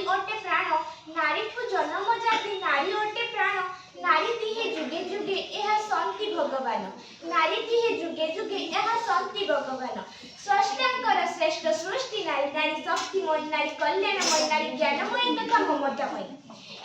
ओटे प्राण नारी को जन्म जाति नारी ओटे प्राण नारी दिहे जुगे जुगे यह शांति भगवान नारी दिहे जुगे जुगे यह शांति भगवान स्रष्टांकर श्रेष्ठ सृष्टि नारी नारी शक्तिमय नारी कल्याणमय नारी ज्ञानमय तथा ममतामय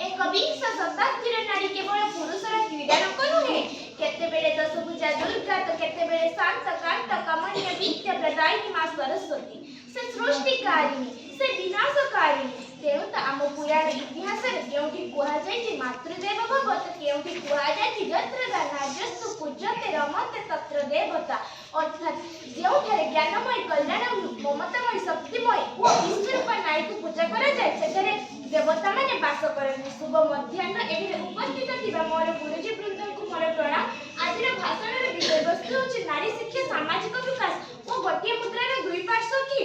एक विंश शताब्दीर नारी केवल पुरुषर क्रीडानक नुहे केतेबेले दशभुजा दुर्गा तो केतेबेले शांत कांत कमनीय विद्या प्रदायिनी मां सरस्वती से सृष्टिकारिणी से विनाशकारिणी तेणु तो आम पुराण इतिहास केउठी कुहा जाय मातृदेव भव तो केउठी कुहा जाय यत्र नार्यस्तु पूज्यते रमते तत्र देवता अर्थात जेउठारे ज्ञानमय कल्याण ममतामय शक्तिमय ओ विश्वरूपा नारी को पूजा करा जाय सेठारे देवता माने वास करନ୍ତି शुभ मध्याह्न एठी उपस्थित थिबा मोर गुरुजी वृंद को मोर प्रणाम आजिर भाषणर विषय वस्तु होछि नारी शिक्षा सामाजिक विकास ओ गोटिए मुद्रार दुई पार्श्व कि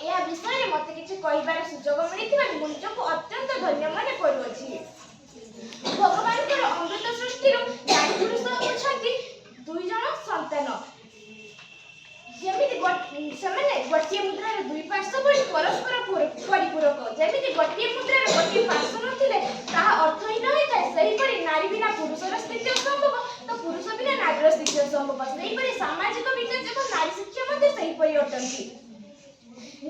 यह विषय मते किछि कहिबार सुजोग मिलिथिबा मुंजको अत्यंत धन्य माने करूछि भगवान कर अमृत सृष्टि रो नारी पुरुष होछंती दुई जण संतान जेमिति सेमाने गोटिए मुद्रार दुई पार्श्व परि परस्पर परिपूरक जेमिति गोटिए मुद्रार गोटिए पार्श्व नथिले ताहा अर्थहीन होइଥାଏ सही परि नारी बिना पुरुषर स्थिति असंभव तो पुरुष बिना नारीर स्थिति असंभव सही परि सामाजिक विकास एवं नारी शिक्षा मध्ये सही परि अटंती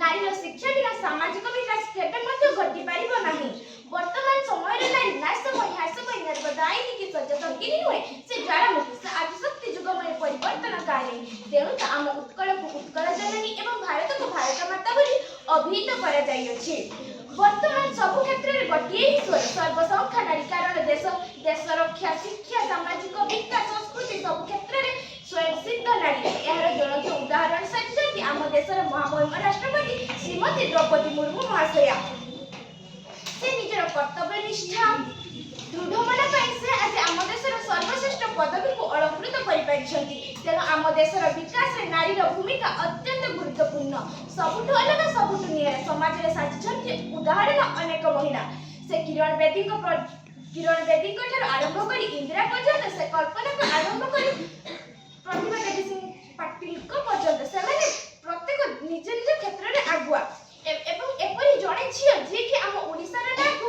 नारीर शिक्षा बिना सामाजिक विकास केबे मध्ये घटी पारिबो नाही वर्तमान समय रे नारी नाशमय हास्यमय निर्बदायिनी की सजसंगिनी हुए से ज्वालामुखी से आदिशक्ति युगमय परिवर्तनकारी तेणु तो आम उत्कल को उत्कल जननी एवं भारत को भारत माता बोली अभिहित करा जाय अछि वर्तमान सब क्षेत्र रे गोटिए ही स्वर सर्वसंख्या नारी कारण देश रक्षा शिक्षा सामाजिक विकास संस्कृति सब क्षेत्र रे स्वयं सिद्ध नारी यार जनक उदाहरण सच्चि आम देशर महामहिम राष्ट्रपति श्रीमती द्रौपदी मुर्मू महाशया से निजर कर्तव्य निष्ठा दृढ़ मन से आज आम देशर सर्वश्रेष्ठ पदवी को अलंकृत कर पारिछंती तेणु आम देशर विकास रे नारीर भूमिका अत्यंत गुरुत्वपूर्ण सबुठु अलग सबुठु नियर समाज रे साजिछंती उदाहरण अनेक महिला से किरण बेदी ठार आरंभ करी इंदिरा पर्यंत से कल्पना को आरंभ करी प्रतिभा देवी सिंह पाटिल को पर्यंत से माने प्रत्येक निज निज क्षेत्र रे आगुआ एवं एपरि जणे छिय जे कि आम ओडिसा रे नाकु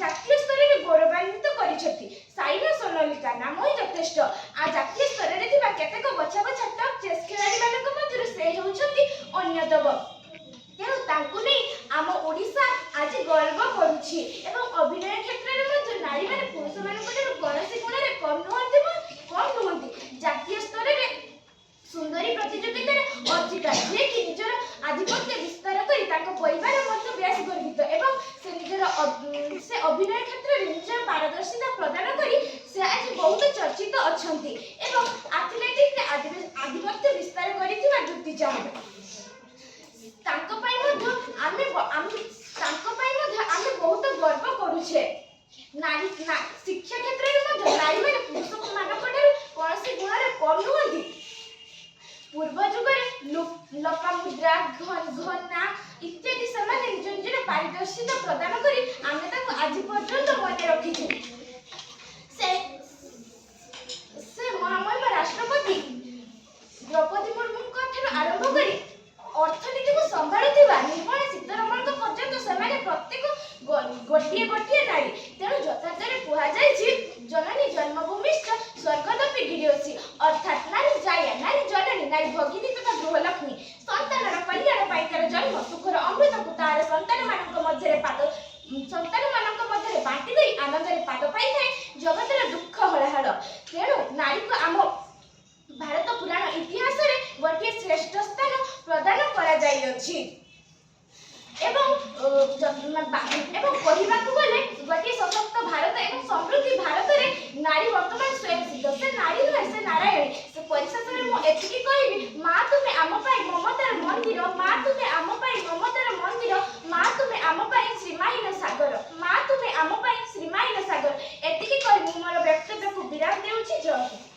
जातीय स्तर रे गौरवान्वित करिछथि साइना सोनालिका नाम ही यथेष्ट आ जातीय स्तर रे थिबा केतेक बछा बछा टॉप चेस खिलाड़ी मानक मध्यरु से हेउछथि अन्यतम तेणु तांकु नै आम ओडिसा आज गर्व करूछि एवं अभिनय क्षेत्र रे मध्य नारी माने पुरुष मानक ठारु कौनसी गुण रे कम नुहंती जातीय स्तर रे सुंदरी प्रतियोगिता रे अर्जिता जे कि निजर आधिपत्य विस्तार करी तांको परिवार मध्य बेस गर्वित एवं से निजर से अभिनय क्षेत्र रे निजर पारदर्शिता प्रदान करी से आज बहुत चर्चित अछंती एवं एथलेटिक्स रे आधिपत्य विस्तार करिथिबा द्रुति चाहब तांको पई मध्य आमे बहुत गर्व करूछे नारी शिक्षा क्षेत्र रे मध्य नारी माने पुरुष मानक ठारु कोनसी गुण रे कम नुहंती पूर्व जुग लोपामुद्रा घना इत्यादि समाने निज निजर पारदर्शिता प्रदान करी आमे ताको आज पर्यंत मने रखिछु से महामहिम राष्ट्रपति द्रौपदी मुर्मू ठार आरंभ करी अर्थनीति को संभाळुथिबा निर्मला सीतारमण पर्यंत समाने प्रत्येक गोटिए नारी तेणु यथार्थरे कुहा जायछि जननी जन्मभूमिश्च स्वर्गदपि गिरियसी अर्थात नारी जाया नारी जननी नारी भगिनी तथा गृहलक्ष्मी संतानर कल्याण पाइकार जन्म सुखर अमृत को तार संतान मानक मध्यरे बांटी देई आनंद रे पाद पाई थाए जगतर दुख हळहळ तेणु नारी को आम भारत पुराण इतिहास रे गोटे श्रेष्ठ स्थान प्रदान करा जाई अछि एवं कहबाकू